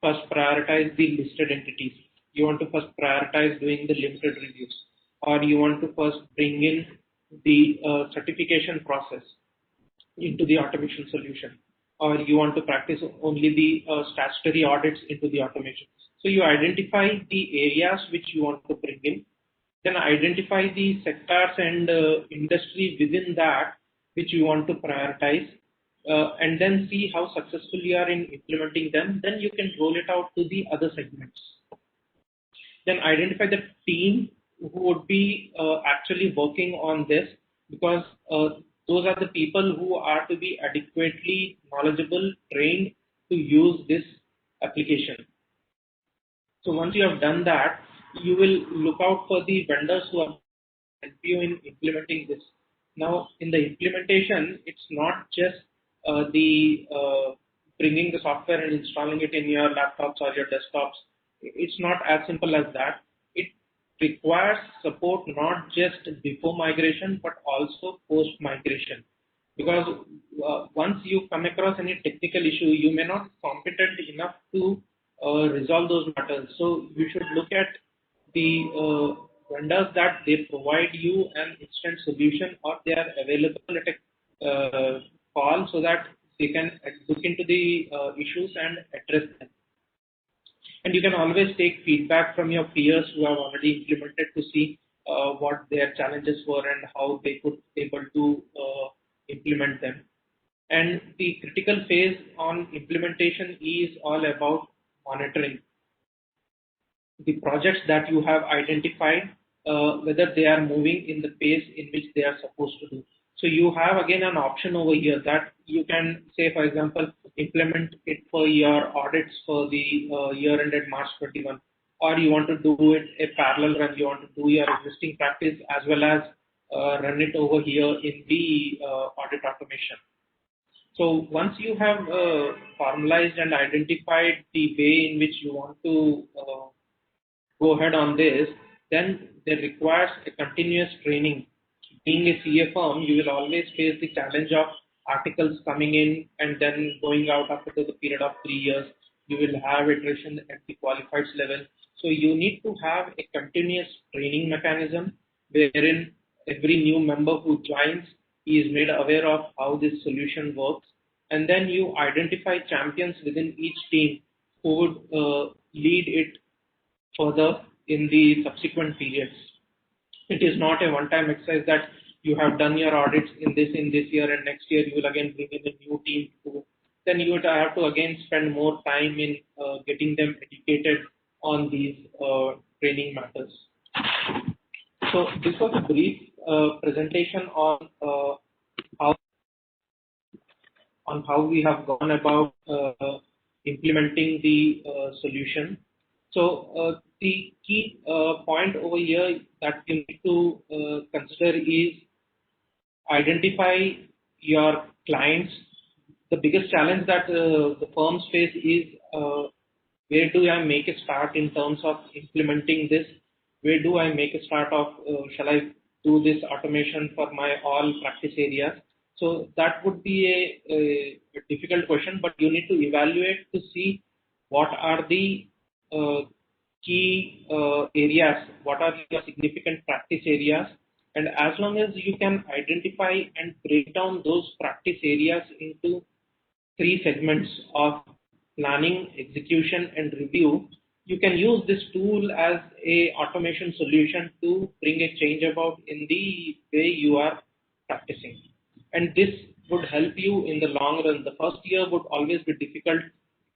first prioritize the listed entities. You want to first prioritize doing the limited reviews, or you want to first bring in the certification process into the automation solution, or you want to practice only the statutory audits into the automation. So you identify the areas which you want to bring in, then identify the sectors and industry within that which you want to prioritize, and then see how successful you are in implementing them. Then you can roll it out to the other segments. Then identify the team who would be actually working on this, because those are the people who are to be adequately knowledgeable, trained to use this application. So once you have done that, you will look out for the vendors who are help you in implementing this. Now, in the implementation, it's not just the bringing the software and installing it in your laptops or your desktops. It's not as simple as that. It requires support not just before migration but also post migration, because once you come across any technical issue, you may not be competent enough to resolve those matters. So you should look at the vendors that they provide you an instant solution, or they are available at a call, so that they can look into the issues and address them. And you can always take feedback from your peers who have already implemented to see what their challenges were and how they could be able to implement them. And the critical phase on implementation is all about monitoring the projects that you have identified, whether they are moving in the pace in which they are supposed to do. So you have again an option over here that you can say, for example, implement it for your audits for the year ended March 21, or you want to do it a parallel run, you want to do your existing practice as well as run it over here in the audit automation. So once you have formalized and identified the way in which you want to go ahead on this, then there requires a continuous training. Being a CA firm, you will always face the challenge of articles coming in and then going out after the period of 3 years. You will have iteration at the qualified level. So you need to have a continuous training mechanism wherein every new member who joins is made aware of how this solution works. And then you identify champions within each team who would lead it further in the subsequent periods. It is not a one-time exercise that you have done your audits in this year, and next year you will again bring in a new team. Then you would have to again spend more time in getting them educated on these training matters. So this was a brief presentation on how we have gone about implementing the solution. So the key point over here that you need to consider is identify your clients. The biggest challenge that the firms face is where do I make a start in terms of implementing this? Where do I make a start of shall I do this automation for my all practice areas? So that would be a difficult question, but you need to evaluate to see what are the key areas, what are your significant practice areas, and as long as you can identify and break down those practice areas into 3 segments of planning, execution, and review, you can use this tool as a automation solution to bring a change about in the way you are practicing. And this would help you in the long run. The first year would always be difficult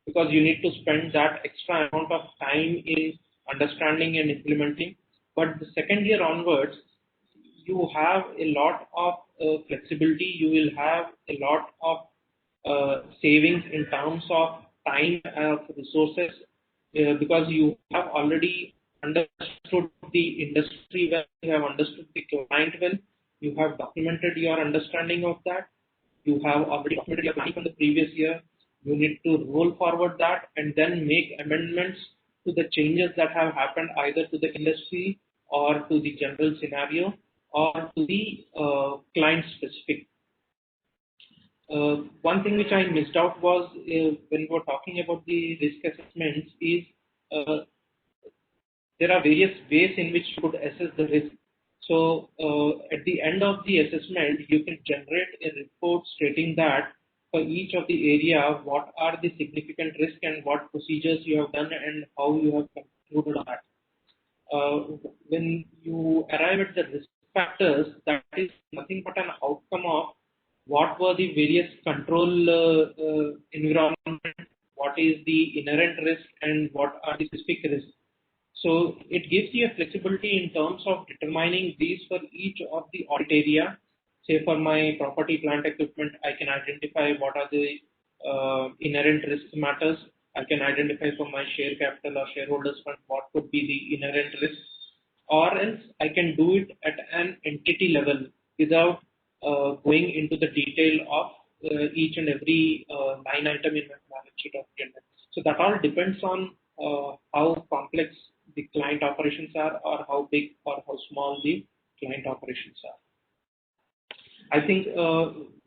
because you need to spend that extra amount of time in understanding and implementing. But the second year onwards, you have a lot of flexibility. You will have a lot of savings in terms of time of resources because you have already understood the industry well, you have understood the client well, you have documented your understanding of that, you have already documented your planning from the previous year. You need to roll forward that and then make amendments to the changes that have happened either to the industry or to the general scenario or to the client specific. One thing which I missed out was when we were talking about the risk assessments is there are various ways in which you could assess the risk. So at the end of the assessment, you can generate a report stating that for each of the area, what are the significant risk and what procedures you have done and how you have concluded on that. When you arrive at the risk factors, that is nothing but an outcome of what were the various control environment, what is the inherent risk, and what are the specific risks. So it gives you a flexibility in terms of determining these for each of the audit area. Say for my property, plant, equipment, I can identify what are the inherent risk matters. I can identify for my share capital or shareholders fund what could be the inherent risk. Or else I can do it at an entity level without going into the detail of each and every line item in my balance sheet of P&L. So that all depends on how complex the client operations are, or how big or how small the client operations are. I think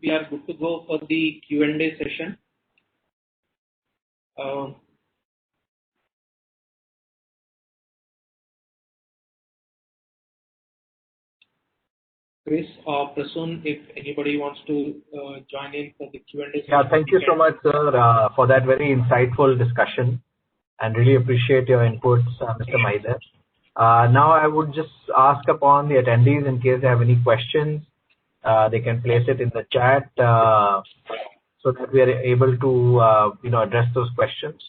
we are good to go for the Q&A session. Chris or Prasoon, if anybody wants to join in for the Q&A session. Yeah, thank you so much, sir, for that very insightful discussion, and really appreciate your inputs, Mr. Mahidar. Now I would just ask upon the attendees, in case they have any questions, they can place it in the chat so that we are able to address those questions.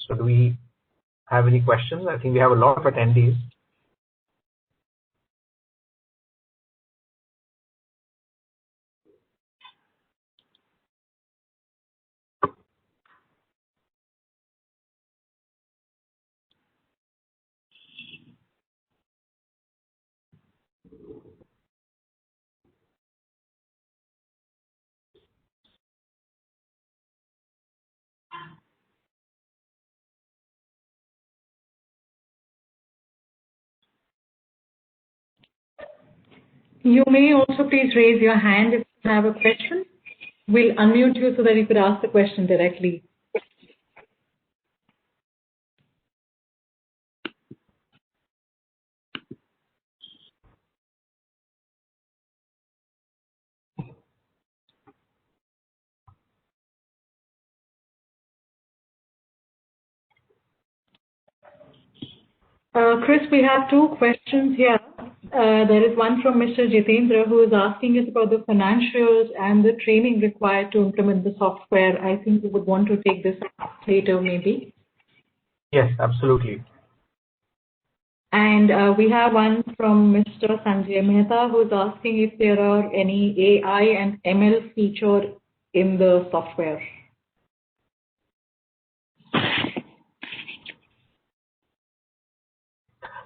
So do we have any questions? I think we have a lot of attendees. You may also please raise your hand if you have a question. We'll unmute you so that you could ask the question directly. Chris, we have two questions here. There is one from Mr. Jitendra, who is asking us about the financials and the training required to implement the software. I think we would want to take this later, maybe. Yes, absolutely. And we have one from Mr. Sanjay Mehta, who is asking if there are any AI and ML feature in the software.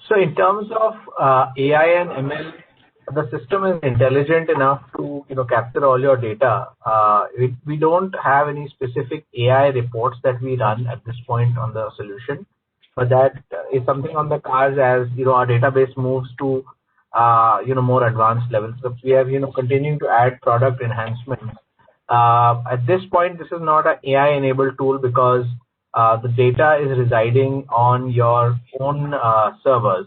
So in terms of AI and ML, the system is intelligent enough to capture all your data. We don't have any specific AI reports that we run at this point on the solution, but that is something on the cards as our database moves to more advanced levels. So we are continuing to add product enhancements. At this point, this is not an AI enabled tool because the data is residing on your own servers.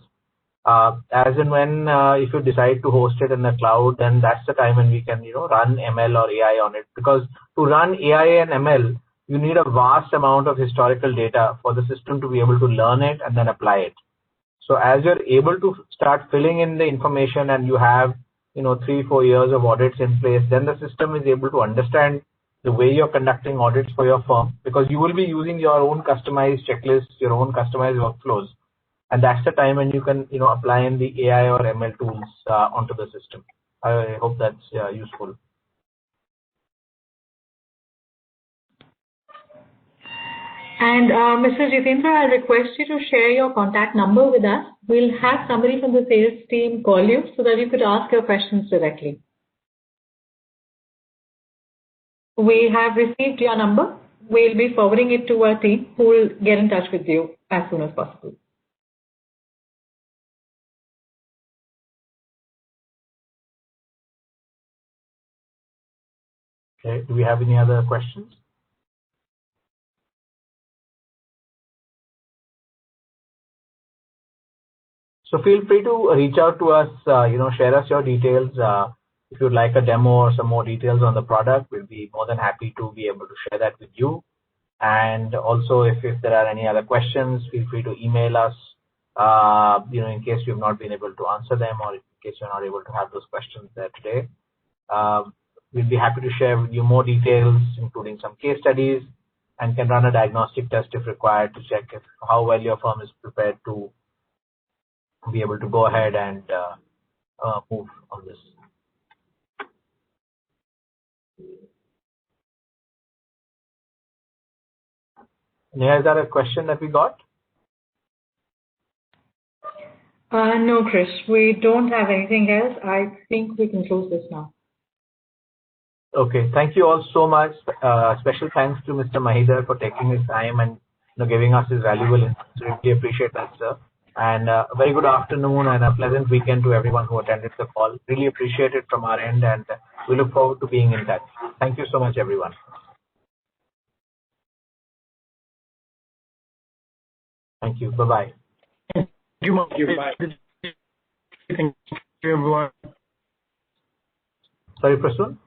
As and when if you decide to host it in the cloud, then that's the time when we can run ML or AI on it. Because to run AI and ML, you need a vast amount of historical data for the system to be able to learn it and then apply it. So as you're able to start filling in the information and you have 3-4 years of audits in place, then the system is able to understand the way you're conducting audits for your firm, because you will be using your own customized checklists, your own customized workflows. And that's the time when you can, apply in the AI or ML tools onto the system. I hope that's useful. And Mr. Jitendra, I request you to share your contact number with us. We'll have somebody from the sales team call you so that you could ask your questions directly. We have received your number. We'll be forwarding it to our team, who will get in touch with you as soon as possible. Okay. Do we have any other questions? So feel free to reach out to us, share us your details. If you'd like a demo or some more details on the product, we'll be more than happy to be able to share that with you. And also, if there are any other questions, feel free to email us, in case we've not been able to answer them, or in case you're not able to have those questions there today. We'll be happy to share with you more details, including some case studies, and can run a diagnostic test if required to check how well your firm is prepared to be able to go ahead and move on this. Neha, is that a question that we got? No, Chris, we don't have anything else. I think we can close this now. Okay, thank you all so much. Special thanks to Mr. Mahidhar for taking his time and giving us his valuable insights. We really appreciate that, sir. And a very good afternoon and a pleasant weekend to everyone who attended the call. Really appreciate it from our end, and we look forward to being in touch. Thank you so much, everyone. Thank you. Bye-bye. Thank you. Bye. Thank you, everyone. Sorry, Prasoon?